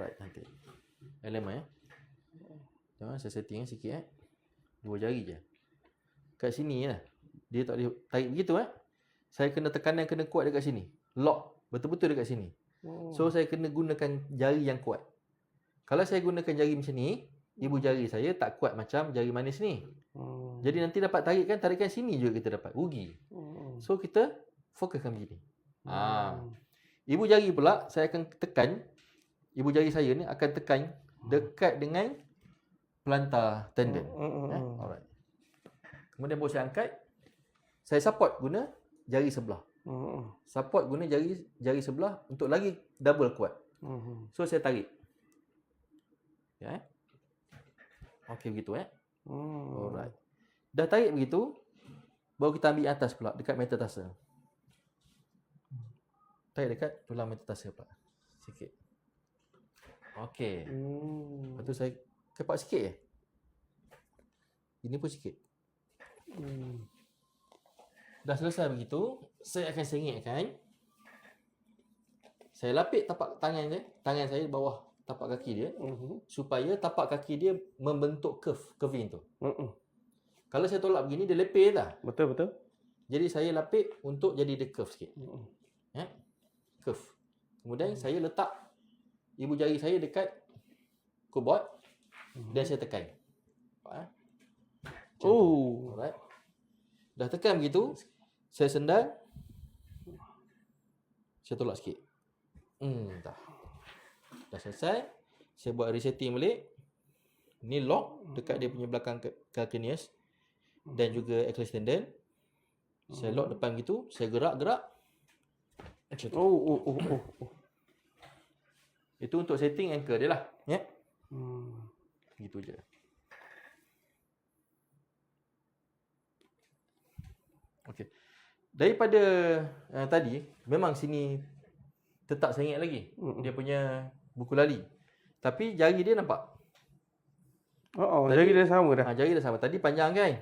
Alright, cantik. Elemen Tengok saya setting sikit 2 jari je. Kat sini lah. Dia tak boleh tarik begitu Saya kena tekanan kena kuat dekat sini. Lock betul-betul dekat sini. So saya kena gunakan jari yang kuat. Kalau saya gunakan jari macam ni, ibu jari saya tak kuat macam jari manis ni. Jadi nanti dapat tarikan sini juga kita dapat rugi. So kita fokuskan begini. Ibu jari pula saya akan tekan. Ibu jari saya ni akan tekan dekat dengan plantar tendon. Alright. Kemudian baru saya angkat. Saya support guna jari sebelah. Support guna jari sebelah untuk lagi double kuat. So saya tarik. Ya. Okey begitu Alright. Dah tarik begitu, baru kita ambil atas pula dekat metatarsa. Tarik dekat tulang metatarsa pula. Sikit. Okey. Lepas tu saya kepak sikit je. Ini pun sikit. Dah selesai begitu, saya akan sengitkan. Saya lapik tapak tangan saya bawah tapak kaki dia supaya tapak kaki dia membentuk curving tu. Kalau saya tolak begini dia lepeh dah. Betul. Jadi saya lapik untuk jadi dia curve sikit. Curve. Kemudian saya letak ibu jari saya dekat keyboard dan saya tekan. Alright. Dah tekan begitu, saya sendal. Saya tolak sikit. Dah selesai. Saya buat resetting balik. Ni lock dekat dia punya belakang calcaneus dan juga Achilles tendon. Saya lock depan gitu, saya gerak. Macam tu. Itu untuk setting ankle dia lah. Gitu je. Okey. Daripada tadi, memang sini tetap sengit lagi. Dia punya buku lali. Tapi jari dia nampak. Jari dia sama dah. Jari dah sama. Tadi panjang kan?